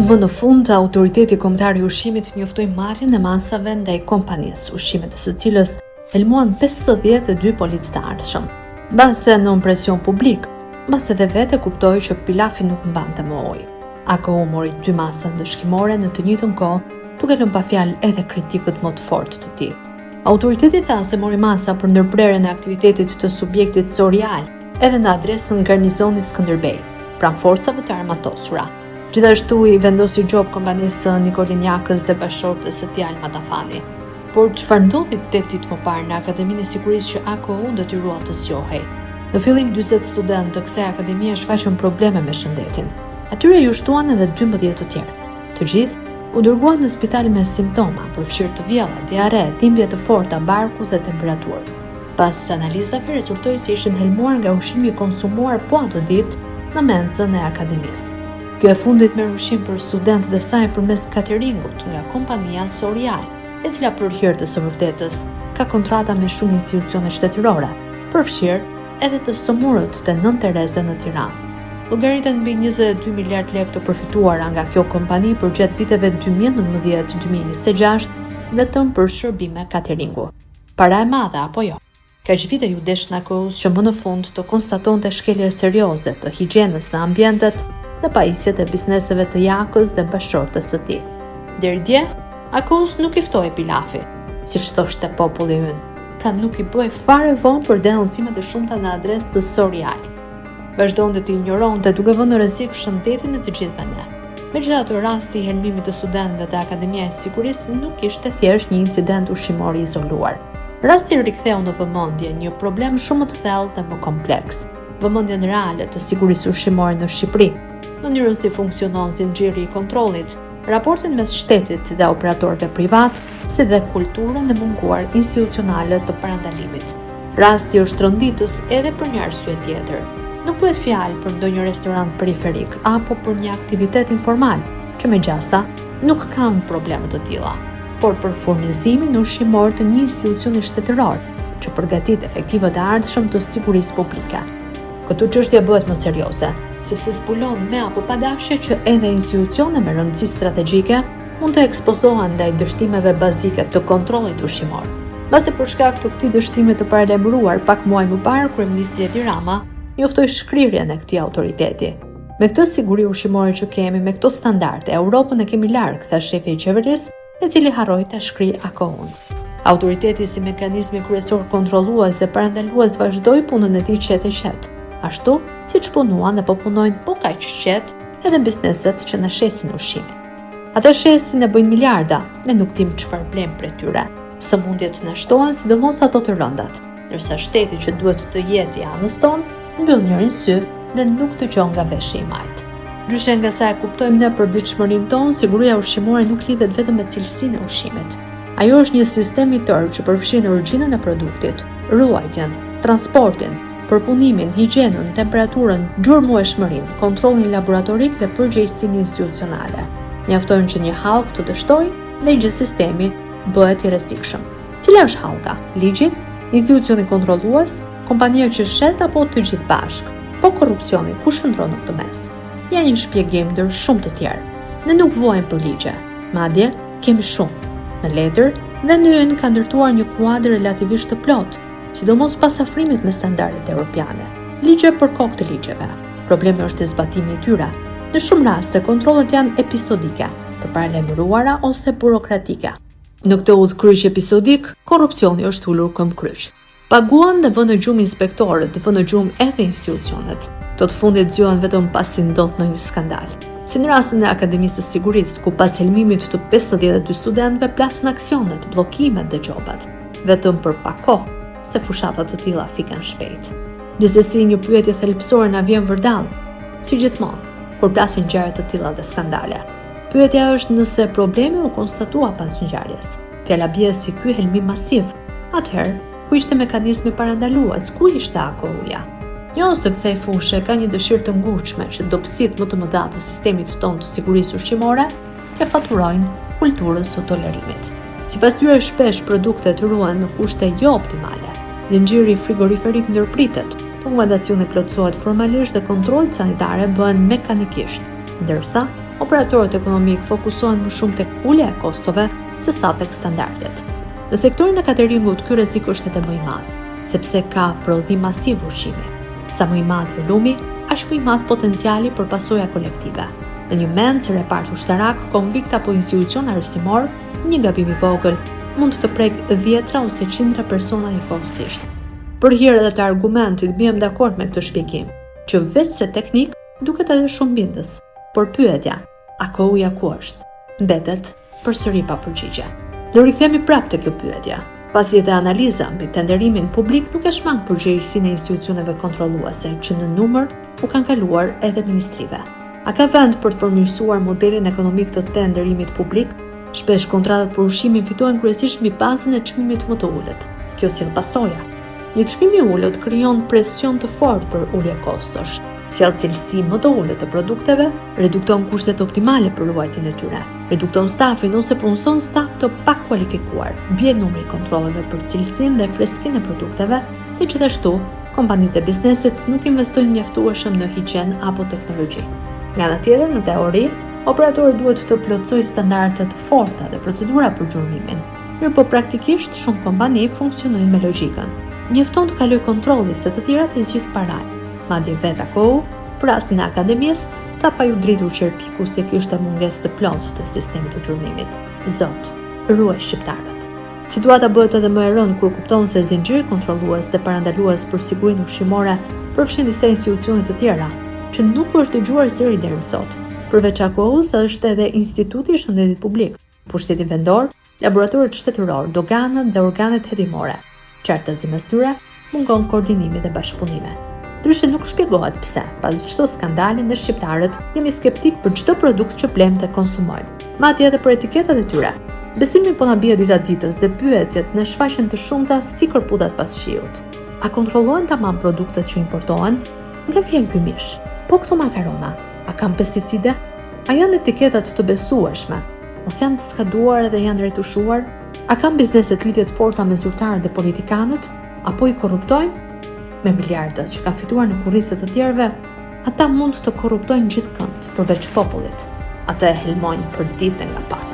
Më në fund, autoriteti kombëtar i ushqimit njoftoi marrjen e masave ndaj kompanisë, ushqimet e së cilës helmuan 52 policë të ardhshëm. Mbase nën presion publik, mbase edhe vete kuptoi që pilafi nuk mbante më ujë. AKU mori 2 masa ndëshkimore në të njëjtën kohë, duke lënë pa fjalë edhe kritikët më të fortë të tij. Autoriteti tha se mori masa për ndërprerjen e aktivitetit të subjektit Sorial, edhe në adresën garnizoni Skënderbej, pranë forcave të armatosura. Gjithashtu i vendosi gjop kompanisë Nikolinjakës dhe bashkëshortes së tij Alma Dafani. Por çfarë ndodhi 8 ditë më parë në Akademinë e Sigurisë që AKU detyrua të zgjohej? Në fillim 40 studentë të kësaj akademie shfaqën probleme me shëndetin. Atyre ju shtuan edhe 12 të tjerë. Të gjithë u dërguan në spital me simptoma, përfshirë të vjella, diare, dhimbje të forta, barku dhe temperaturë. Pas analizave rezultoi se ishin helmuar nga ushqimi i konsumuar po ato ditë në mencën e akademisë. Kjo e fundit merr ushqim për studentët e saj përmes cateringut nga kompania Sorial, e cila për hir të së vërtetës ka kontrata me shumë institucione shtetërore, përfshirë edhe të SOMUR-ët të Nën Tereze në Tiranë. Llogariten mbi 22 miliard lekë të përfituara nga kjo kompani për gjatë viteve 2019-2026 vetëm për shërbime cateringu. Para e madhe apo jo? Kaq vite ju desh në AKU-s që më në fund të konstatonte shkelje serioze të higjienës në ambientet dhe pajisjet e bizneseve të Jakës dhe bashkëshortes së tij. Deri dje, AKU-s nuk i ftoi pilafi, siç thoshte populli ynë. Pra nuk i bëi fare vonë për denoncimet e shumta në adresë të Sorial. Vazhdonte të ignoronte duke vënë në rrezik shëndetin e të gjithëve ne. Megjithatë, rasti i helmimit të studentëve të Akademia e Sigurisë nuk ishte thjesht një incident ushqimor i izoluar. Rasti riktheu në vëmendje një problem shumë më të thellë dhe më kompleks, vëmendjen reale të sigurisë ushqimore në Shqipëri, mënyrën si funksionon zinxhiri i kontrollit, raportin mes shtetit dhe operatorëve privat, si dhe kulturën e munguar institucionale të parandalimit. Rasti është rënditës edhe për një arsye tjetër. Nuk bëhet fjalë për ndonjë restorant periferik apo për një aktivitet informal, që megjasa nuk kanë probleme të tilla, por për furnizimin ushqimor të një institucioni shtetëror që përgatit efektivët e ardhshëm të sigurisë publike. Këtu çështja bëhet më serioze, sepse zbulon me apo pa dashje që edhe institucione me rëndësi strategjike mund të ekspozohen ndaj dështimeve bazike të kontrollit ushqimor. Mbase për shkak të këtij dështimi të paralajmëruar pak muaj më parë, kryeministri Edi Rama njoftoi shkrirjen e këtij autoriteti. Me këtë siguri ushqimore që kemi, me këto standarde, Europën e kemi larg, tha shefi i qeverisë, i cili harroi ta shkrijë AKU-n. Autoriteti si mekanizmi kryesor kontrollues dhe parandalues vazhdoi punën e tij qetë, ashtu siç punuan dhe po punojnë po kaq qetë edhe bizneset që na shesin ushqimin. Ata shesin e bëjnë miliarda, ne nuk dim çfarë blem për tyre. Sëmundjet na shtohen, sidomos ato të rëndat, ndërsa shteti që duhet të jetë i anës tonë mbyll njërin sy dhe nuk dëgjon nga veshë i majt. Ndryshe nga sa e kuptojmë ne përditshmërinë tonë, siguria ushqimore nuk lidhet vetëm me cilësinë e ushqimit. Ajo është një sistem i tërë që përfshin origjinën e produktit, ruajtjen, transportin, përpunimin, higjienën, temperaturën, gjurmëueshmërinë, kontrollin laboratorik dhe përgjegjësinë institucionale. Mjafton që një hallk të dështojë dhe i gjithë sistemi bëhet i rrezikshëm. Cila është hallka? Ligji, institucioni kontrollues, kompania që shet apo të gjithë bashkë? Po korrupsioni ku shndron në këtë mes? Ja një shpjegim ndër shumë të tjerë. Ne nuk vuajmë për ligje, madje kemi shumë. Në letër dhe në ynë ka ndërtuar një kuadër relativisht të plotë, sidomos pas afrimit me standardet europiane. Ligje për kokë të ligjeve. Problemi është zbatimi i tyre. Në shumë raste kontrollet janë episodike, të paralajmëruara ose burokratike. Në këtë udhkryq episodik, korrupsioni është ulur këmbkryq. Paguan dhe vënë në gjumë inspektorët, vënë në gjumë edhe institucionet. Të fundit zgjohen vetëm pasi ndodh në një skandal. Si në rastin e Akademisë së Sigurisë, ku pas helmimit të 52 studentëve plasën aksionet, bllokimet dhe gjobat, vetëm për pak kohë, se fushatat të tilla fiken shpejt. Gjithsesi, një pyetje thelbësore na vjen vërdall, si gjithmonë, kur plasin ngjarje të tilla dhe skandale. Pyetja është nëse problemi u konstatua pas ngjarjes. Fjala bie si ky helmim masiv. Atëherë, ku ishte mekanizmi parandalues? Ku ishte AKU-ja? Njohës të kësaj fushe ka një dëshirë të ngurshme që dobësitë më të mëdha të sistemit tonë të sigurisë ushqimore t'ia faturojnë kulturës së tolerimit. Sipas tyre, shpesh produktet ruhen në kushte jo optimale. Zinxhiri frigoriferik ndërpritet, dokumentacioni plotësohet formalisht dhe kontrollet sanitare bëhen mekanikisht, ndërsa operatorët ekonomik fokusohen më shumë tek ulja e kostove se sa tek standardet. Në sektorin e cateringut ky rrezik është edhe më i madh, sepse ka prodhim masiv ushqimi. Sa më i madh volumi, aq më i madh potenciali për pasoja kolektive. Në një mend se repart ushtarak, konvikt apo institucion arsimor, një gabim i vogël mund të prek 10 ose 100 persona njëkohësisht. Për hir edhe të argumentit biem dakord me këtë shpjegim, që veç se teknik duket edhe shumë bindës, por pyetja, a koha ku është? Mbetet përsëri pa përgjigje. Do rikthehemi prapë te kjo pyetje, pasi edhe analiza mbi tenderimin publik nuk e shmang përgjegjësinë e institucioneve kontrolluese që në numër u kanë kaluar edhe ministrive. A ka vend për të përmirësuar modelin ekonomik të tenderimit publik? Shpesh kontratat për ushqimin fitohen kryesisht mbi bazën e çmimit më të ulët. Kjo sjell pasoja. Një çmim i ulët krijon presion të fortë për ulje kostosh. Sjell cilësi më të ulët të produkteve, redukton kushtet optimale për ruajtjen e tyre, redukton stafin ose punëson staf të pakualifikuar, bie numri i kontrolleve për cilësinë dhe freskinë e produkteve, e gjithashtu kompanitë e biznesit nuk investojnë mjaftueshëm në higjen apo teknologji. Nga ana tjetër, në teori, operatori duhet të plotësojë standarde të forta dhe procedura për gjurmimin. Mirëpo praktikisht shumë kompani funksionojnë me logjikën. Mjafton të kaloj kontrolli se të tjerat e zgjidh parajë. Madje vetë Akou, për rastin e akademisë, tha pa ju dritur qerpiku se kishte mungesë të plotë të sistemit të gjurmimit. Zot, ruaj shqiptarët. Situata bëhet edhe më e rëndë kur kupton se zinxhiri kontrollues dhe parandalues për sigurinë ushqimore përfshin disa institucione të tjera, që nuk është dëgjuar sëri deri më sot. Përveç Akous është edhe Instituti i Shëndetit Publik, Pushteti Vendor, laboratorët shtetëror, doganët dhe organet hetimore. Qartësi mes tyre mungon koordinimi dhe bashkëpunime. Ndryshe nuk shpjegohet pse, pas çdo skandali ne shqiptarët jemi skeptik për çdo produkt që blejmë dhe konsumojmë, madje edhe për etiketat e tyre. Besimi po na bie dita ditës dhe pyetjet në shfaqjen të shumta si kërpudhat pas shiut. A kontrollohen tamam produktet që importohen? Nga vjen ky mish? Po këto makarona, a kanë pesticide? A janë etiketat të besueshme? Ose janë të skaduar dhe janë retushuar? A kanë bizneset lidhje të forta me zyrtarët dhe politikanët? Apo i korruptojnë? Me miliardat që kanë fituar në kurrize të tjerëve, ata mund të korruptojnë gjithkënd, përveç popullit. Ata e helmojnë për ditë nga pak.